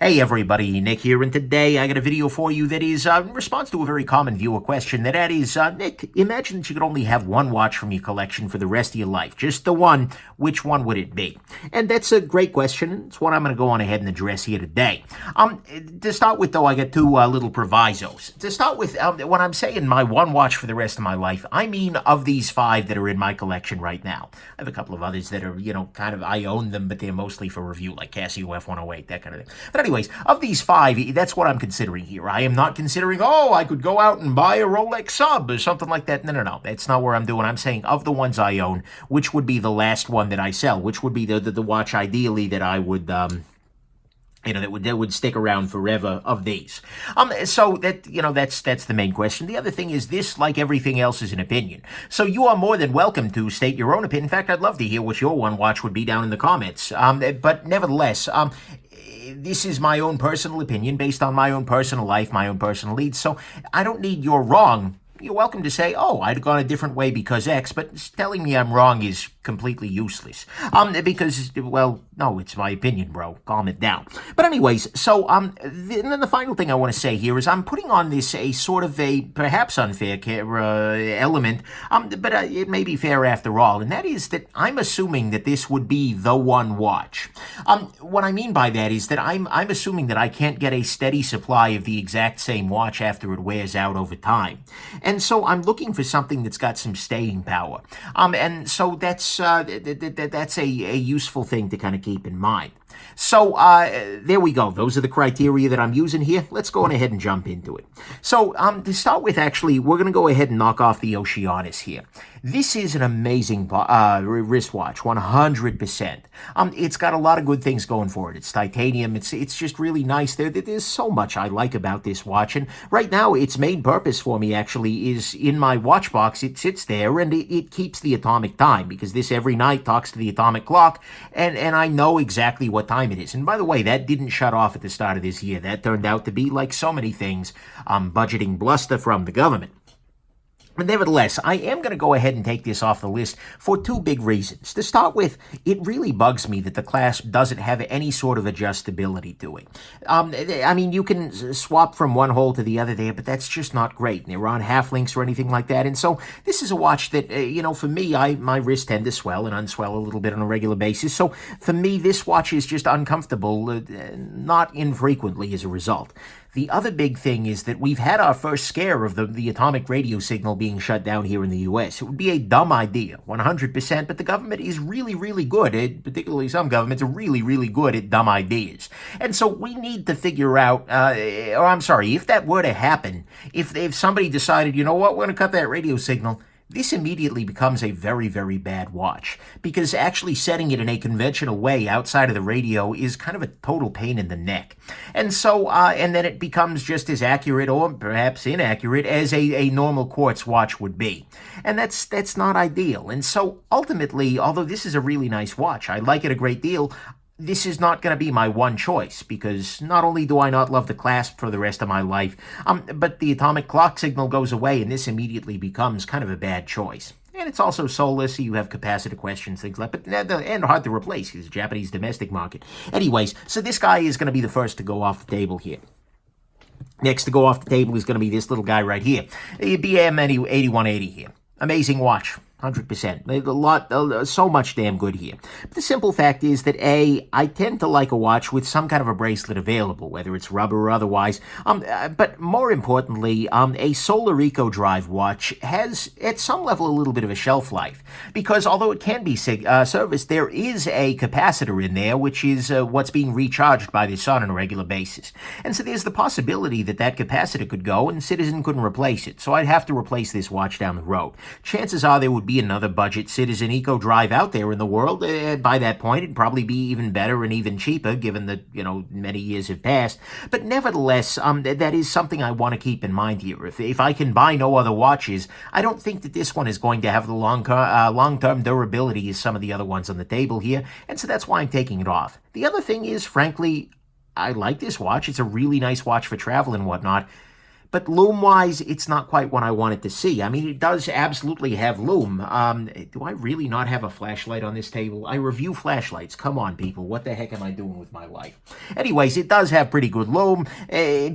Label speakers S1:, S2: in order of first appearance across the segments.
S1: Hey everybody, Nick here, and today I got a video for you that is in response to a very common viewer question. That is, Nick, imagine that you could only have one watch from your collection for the rest of your life. Just the one. Which one would it be? And that's a great question. It's one I'm going to go on ahead and address here today. To start with, though, I got two little provisos. To start with, when I'm saying my one watch for the rest of my life, I mean of these five that are in my collection right now. I have a couple of others that are, kind of, I own them, but they're mostly for review, like Casio F108, that kind of thing. But anyways, of these five, that's what I'm considering here. I am not considering, I could go out and buy a Rolex sub or something like that. No. That's not where I'm doing. I'm saying of the ones I own, which would be the last one that I sell, which would be the watch ideally that I would, that would stick around forever of these. So that's the main question. The other thing is this, like everything else, is an opinion. So you are more than welcome to state your own opinion. In fact, I'd love to hear what your one watch would be down in the comments. But nevertheless, this is my own personal opinion based on my own personal life, my own personal needs. So I don't need your wrong. You're welcome to say, I'd gone a different way because X, but telling me I'm wrong is completely useless. Because, no, it's my opinion, bro. Calm it down. But anyways, so, then the final thing I want to say here is I'm putting on this a sort of a perhaps unfair element, but it may be fair after all, and that is that I'm assuming that this would be the one watch. What I mean by that is that I'm assuming that I can't get a steady supply of the exact same watch after it wears out over time. And so I'm looking for something that's got some staying power. And so that's a useful thing to kind of keep in mind. So there we go. Those are the criteria that I'm using here. Let's go on ahead and jump into it. So to start with, actually, we're going to go ahead and knock off the Oceanus here. This is an amazing wristwatch, 100%. It's got a lot of good things going for it. It's titanium. It's just really nice. There's so much I like about this watch. And right now, its main purpose for me, actually, is in my watch box. It sits there, and it keeps the atomic time, because this every night talks to the atomic clock, and I know exactly what time it is. And by the way, that didn't shut off at the start of this year. That turned out to be, like so many things, budgeting bluster from the government. But nevertheless, I am going to go ahead and take this off the list for two big reasons. To start with, it really bugs me that the clasp doesn't have any sort of adjustability to it. I mean, you can swap from one hole to the other there, but that's just not great. They're on half links or anything like that. And so this is a watch that, for me, my wrists tend to swell and unswell a little bit on a regular basis. So for me, this watch is just uncomfortable, not infrequently as a result. The other big thing is that we've had our first scare of the atomic radio signal being shut down here in the U.S. It would be a dumb idea, 100%, but the government is really, really good, particularly some governments are really, really good at dumb ideas. And so we need to figure out, if that were to happen, if somebody decided, you know what, we're going to cut that radio signal, this immediately becomes a very, very bad watch, because actually setting it in a conventional way outside of the radio is kind of a total pain in the neck. And so, and then it becomes just as accurate, or perhaps inaccurate, as a normal quartz watch would be. And that's not ideal. And so ultimately, although this is a really nice watch, I like it a great deal, this is not going to be my one choice, because not only do I not love the clasp for the rest of my life, but the atomic clock signal goes away, and this immediately becomes kind of a bad choice. And it's also soulless, so you have capacitor questions, things like that, and hard to replace, because it's a Japanese domestic market. Anyways, so this guy is going to be the first to go off the table here. Next to go off the table is going to be this little guy right here, the BM 8180 here. Amazing watch. 100%. So much damn good here. But the simple fact is that I tend to like a watch with some kind of a bracelet available, whether it's rubber or otherwise. But more importantly, a solar eco drive watch has, at some level, a little bit of a shelf life, because although it can be serviced, there is a capacitor in there, which is what's being recharged by the sun on a regular basis. And so there's the possibility that capacitor could go and Citizen couldn't replace it. So I'd have to replace this watch down the road. Chances are there would be another budget Citizen Eco Drive out there in the world. By that point, it'd probably be even better and even cheaper, given that, many years have passed. But nevertheless, that is something I want to keep in mind here. If I can buy no other watches, I don't think that this one is going to have the long-term durability as some of the other ones on the table here, and so that's why I'm taking it off. The other thing is, frankly, I like this watch. It's a really nice watch for travel and whatnot. but loom-wise, it's not quite what I wanted to see. I mean, it does absolutely have loom. Do I really not have a flashlight on this table? I review flashlights. Come on, people. What the heck am I doing with my life? Anyways, it does have pretty good loom,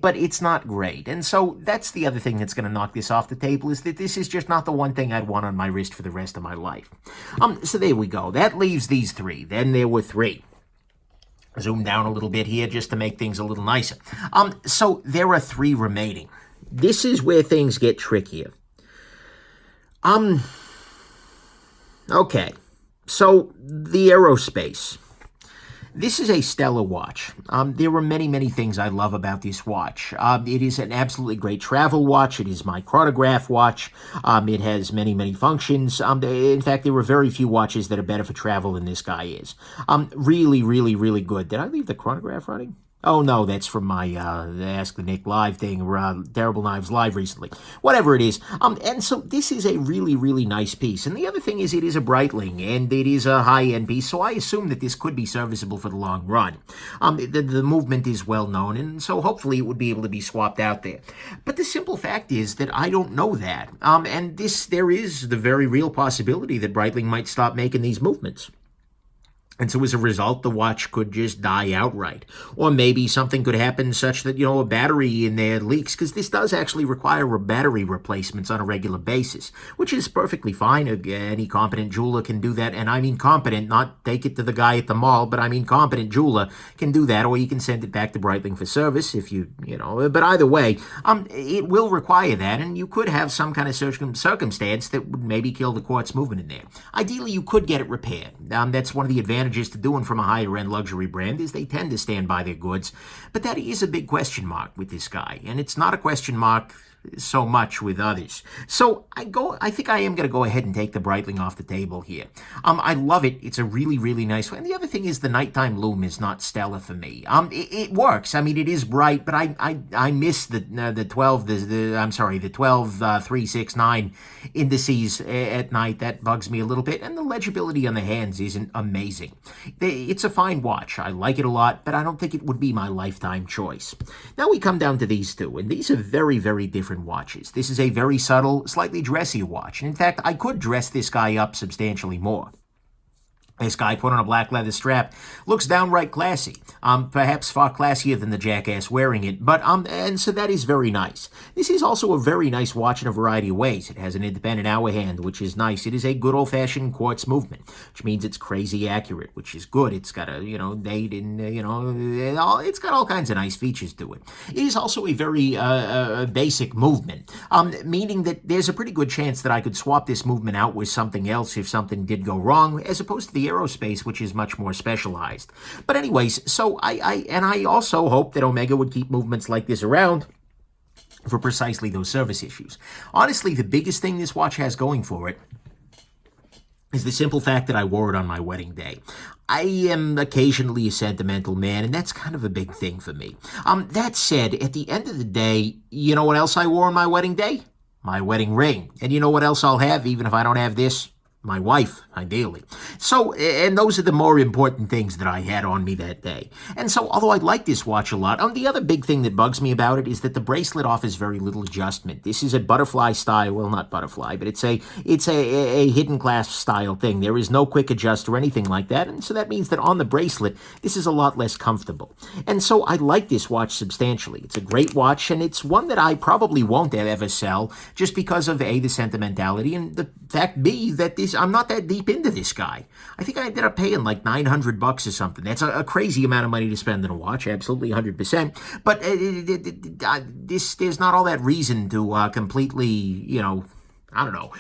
S1: but it's not great. And so that's the other thing that's going to knock this off the table, is that this is just not the one thing I'd want on my wrist for the rest of my life. So there we go. That leaves these three. Then there were three. Zoom down a little bit here just to make things a little nicer. So there are three remaining. This is where things get trickier. Okay. So the aerospace. This is a stellar watch. There are many, many things I love about this watch. It is an absolutely great travel watch. It is my chronograph watch. It has many, many functions. In fact, there are very few watches that are better for travel than this guy is. Really, really, really good. Did I leave the chronograph running? Oh, no, that's from my Ask the Nick live thing, Terrible Knives Live recently. Whatever it is. And so this is a really, really nice piece. And the other thing is it is a Breitling, and it is a high-end piece, so I assume that this could be serviceable for the long run. The movement is well known, and so hopefully it would be able to be swapped out there. But the simple fact is that I don't know that. And there is the very real possibility that Breitling might stop making these movements. And so as a result, the watch could just die outright. Or maybe something could happen such that, a battery in there leaks, because this does actually require battery replacements on a regular basis, which is perfectly fine. Any competent jeweler can do that. And I mean competent, not take it to the guy at the mall, but I mean competent jeweler can do that, or you can send it back to Breitling for service if but either way, it will require that, and you could have some kind of circumstance that would maybe kill the quartz movement in there. Ideally, you could get it repaired. That's one of the advantages to doing from a higher-end luxury brand, is they tend to stand by their goods. But that is a big question mark with this guy, and it's not a question mark so much with others. So I think I am going to go ahead and take the Breitling off the table here. I love it. It's a really, really nice one. And the other thing is the nighttime loom is not stellar for me. It works. I mean, it is bright, but I miss the 12-3-6-9 indices at night. That bugs me a little bit. And the legibility on the hands isn't amazing. It's a fine watch. I like it a lot, but I don't think it would be my lifetime choice. Now we come down to these two, and these are very, very different watches. This is a very subtle, slightly dressier watch. And in fact, I could dress this guy up substantially more. This guy put on a black leather strap looks downright classy, perhaps far classier than the jackass wearing it, but and so that is very nice. This is also a very nice watch in a variety of ways. It has an independent hour hand, which is nice. It is a good old-fashioned quartz movement, which means it's crazy accurate, which is good. It's got a, date and, it's got all kinds of nice features to it. It is also a very basic movement, meaning that there's a pretty good chance that I could swap this movement out with something else if something did go wrong, as opposed to the aerospace, which is much more specialized. But anyways, so I also hope that Omega would keep movements like this around for precisely those service issues. Honestly, the biggest thing this watch has going for it is the simple fact that I wore it on my wedding day. I am occasionally a sentimental man, and that's kind of a big thing for me. That said, at the end of the day, you know what else I wore on my wedding day? My wedding ring. And you know what else I'll have, even if I don't have this? My wife, ideally. So, and those are the more important things that I had on me that day. And so, although I like this watch a lot, the other big thing that bugs me about it is that the bracelet offers very little adjustment. This is a butterfly style, well, not butterfly, but it's a hidden clasp style thing. There is no quick adjust or anything like that, and so that means that on the bracelet, this is a lot less comfortable. And so, I like this watch substantially. It's a great watch, and it's one that I probably won't ever sell, just because of A, the sentimentality, and the fact B, that I'm not that deep into this guy. I think I ended up paying like $900 or something. That's a crazy amount of money to spend on a watch, absolutely 100%. But there's not all that reason to completely, I don't know.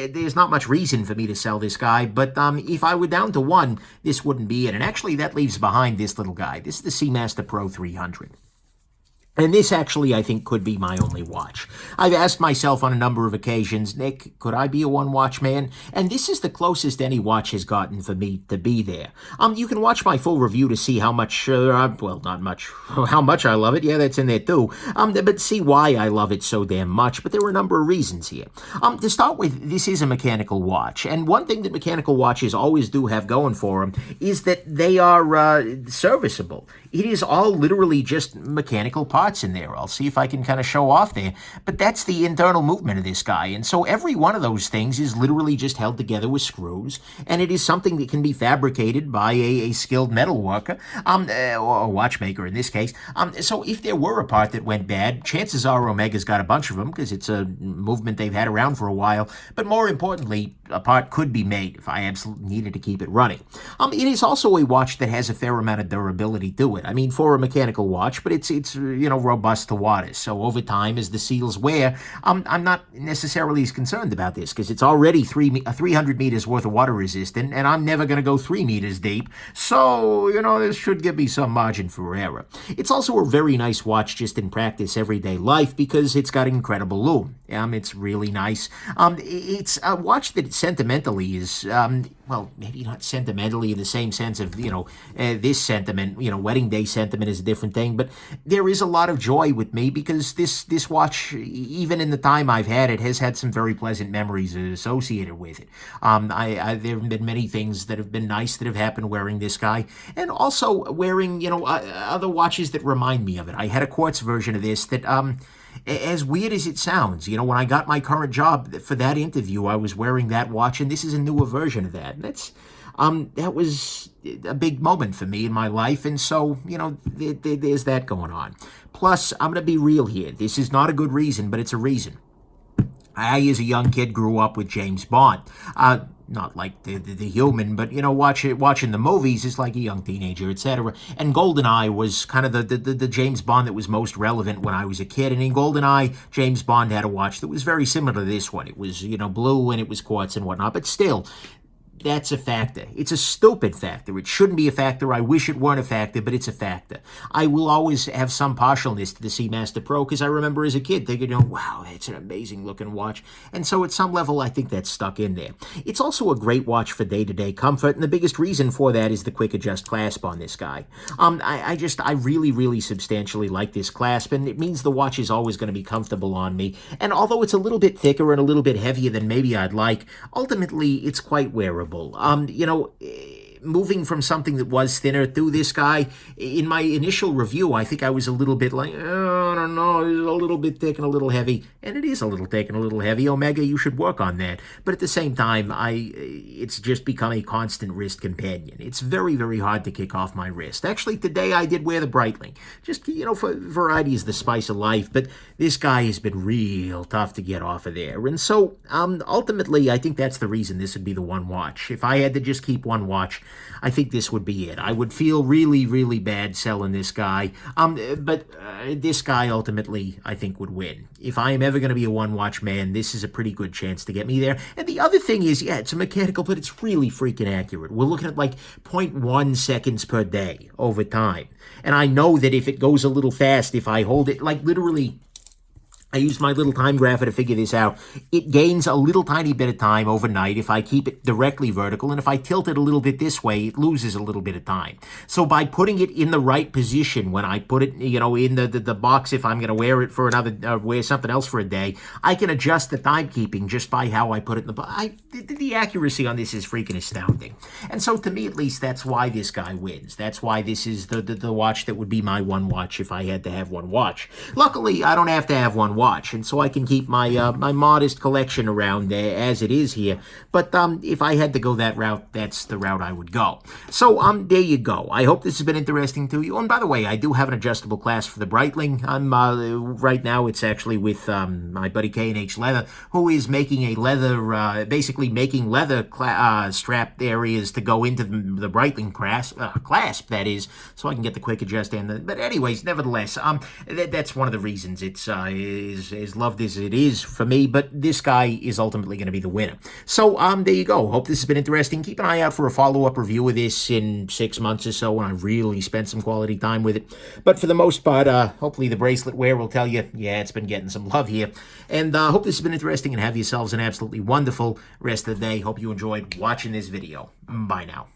S1: There's not much reason for me to sell this guy, but if I were down to one, this wouldn't be it. And actually, that leaves behind this little guy. This is the Seamaster Pro 300. And this actually, I think, could be my only watch. I've asked myself on a number of occasions, Nick, could I be a one-watch man? And this is the closest any watch has gotten for me to be there. You can watch my full review to see how much, well, not much, how much I love it. Yeah, that's in there too. But see why I love it so damn much. But there are a number of reasons here. To start with, this is a mechanical watch. And one thing that mechanical watches always do have going for them is that they are serviceable. it is all literally just mechanical parts in there. I'll see if I can kind of show off there. But that's the internal movement of this guy. And so every one of those things is literally just held together with screws. And it is something that can be fabricated by a skilled metal worker, or a watchmaker in this case. So if there were a part that went bad, chances are Omega's got a bunch of them because it's a movement they've had around for a while. But more importantly, a part could be made if I absolutely needed to keep it running. It is also a watch that has a fair amount of durability to it. I mean, for a mechanical watch, but it's robust to water. So over time, as the seals wear, I'm not necessarily as concerned about this because it's already 300 meters worth of water resistant, and I'm never going to go 3 meters deep. So, this should give me some margin for error. It's also a very nice watch just in practice, everyday life, because it's got incredible lume. It's really nice. It's a watch that sentimentally is, well, maybe not sentimentally in the same sense of, this sentiment, wedding day sentiment is a different thing, but there is a lot of joy with me because this watch, even in the time I've had it, has had some very pleasant memories associated with it. There have been many things that have been nice that have happened wearing this guy, and also wearing, other watches that remind me of it. I had a quartz version of this that, as weird as it sounds, when I got my current job for that interview, I was wearing that watch, and this is a newer version of that. That was a big moment for me in my life, and so, there's that going on. Plus, I'm going to be real here. This is not a good reason, but it's a reason. I, as a young kid, grew up with James Bond. Not like the human, but, watching the movies is like a young teenager, etc. And GoldenEye was kind of the James Bond that was most relevant when I was a kid. And in GoldenEye, James Bond had a watch that was very similar to this one. It was, blue and it was quartz and whatnot, but still, that's a factor. It's a stupid factor. It shouldn't be a factor. I wish it weren't a factor, but it's a factor. I will always have some partialness to the Seamaster Pro because I remember as a kid thinking, wow, that's an amazing looking watch. And so at some level, I think that's stuck in there. It's also a great watch for day-to-day comfort, and the biggest reason for that is the quick adjust clasp on this guy. I really, really substantially like this clasp, and it means the watch is always going to be comfortable on me. And although it's a little bit thicker and a little bit heavier than maybe I'd like, ultimately, it's quite wearable. Moving from something that was thinner through this guy, in my initial review, I think I was a little bit like, oh, I don't know, it's a little bit thick and a little heavy. And it is a little thick and a little heavy. Omega, you should work on that. But at the same time, it's just become a constant wrist companion. It's very, very hard to kick off my wrist. Actually, today I did wear the Breitling. Just, for variety is the spice of life. But this guy has been real tough to get off of there. And so, ultimately, I think that's the reason this would be the one watch. If I had to just keep one watch, I think this would be it. I would feel really, really bad selling this guy. But this guy ultimately, I think, would win. If I am ever going to be a one-watch man, this is a pretty good chance to get me there. And the other thing is, yeah, it's a mechanical, but it's really freaking accurate. We're looking at like 0.1 seconds per day over time. And I know that if it goes a little fast, if I hold it, like literally, I used my little time grapher to figure this out. It gains a little tiny bit of time overnight if I keep it directly vertical, and if I tilt it a little bit this way, it loses a little bit of time. So by putting it in the right position, when I put it, in the box, if I'm going to wear it for wear something else for a day, I can adjust the timekeeping just by how I put it in the box. The accuracy on this is freaking astounding. And so to me, at least, that's why this guy wins. That's why this is the watch that would be my one watch if I had to have one watch. Luckily, I don't have to have one watch, and so I can keep my my modest collection around there as it is here. But if I had to go that route, that's the route I would go. So there you go. I hope this has been interesting to you. And by the way, I do have an adjustable clasp for the Breitling. I'm right now it's actually with my buddy K&H Leather, who is making a leather, basically making leather strap areas to go into the Breitling clasp, that is, so I can get the quick adjust and but anyways, nevertheless, that's one of the reasons it's as loved as it is for me, but this guy is ultimately going to be the winner. So there you go. Hope this has been interesting. Keep an eye out for a follow-up review of this in 6 months or so when I really spent some quality time with it. But for the most part, hopefully the bracelet wear will tell you, yeah, it's been getting some love here. And hope this has been interesting, and have yourselves an absolutely wonderful rest of the day. Hope you enjoyed watching this video. Bye now.